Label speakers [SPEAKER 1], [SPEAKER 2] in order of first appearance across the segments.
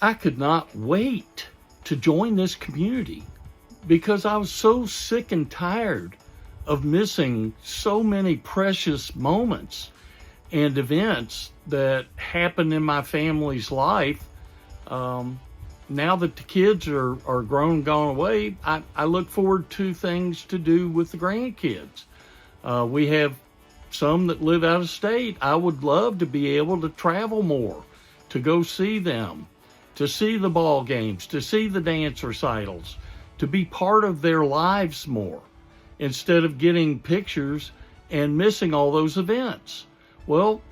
[SPEAKER 1] I could not wait to join this community because I was so sick and tired of missing so many precious moments and events that happened in my family's life. Now that the kids are grown and gone away, I look forward to things to do with the grandkids. We have some that live out of state. I would love to be able to travel more, to go see them, to see the ball games, to see the dance recitals, to be part of their lives more, instead of getting pictures and missing all those events. Well,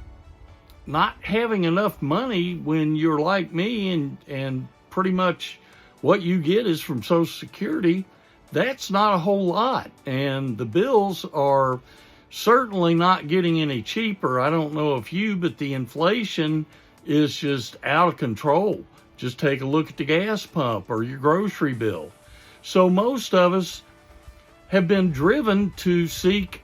[SPEAKER 1] not having enough money when you're like me and pretty much what you get is from Social Security, that's not a whole lot. And the bills are certainly not getting any cheaper. I don't know if you, but the inflation is just out of control. Just take a look at the gas pump or your grocery bill. So most of us have been driven to seek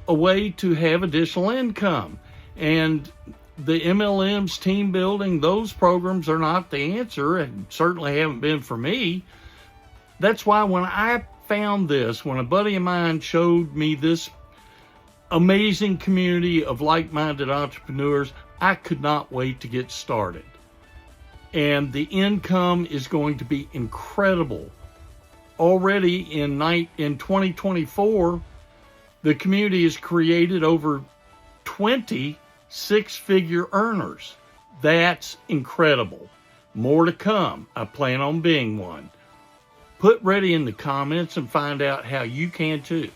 [SPEAKER 1] a way to have additional income. And the MLMs, team building, those programs are not the answer, and certainly haven't been for me. That's why when I found this, when a buddy of mine showed me this amazing community of like-minded entrepreneurs, I could not wait to get started. And the income is going to be incredible. Already in 2024, the community has created over 20 six-figure earners. That's incredible. More to come. I plan on being one. Put ready in the comments and find out how you can too.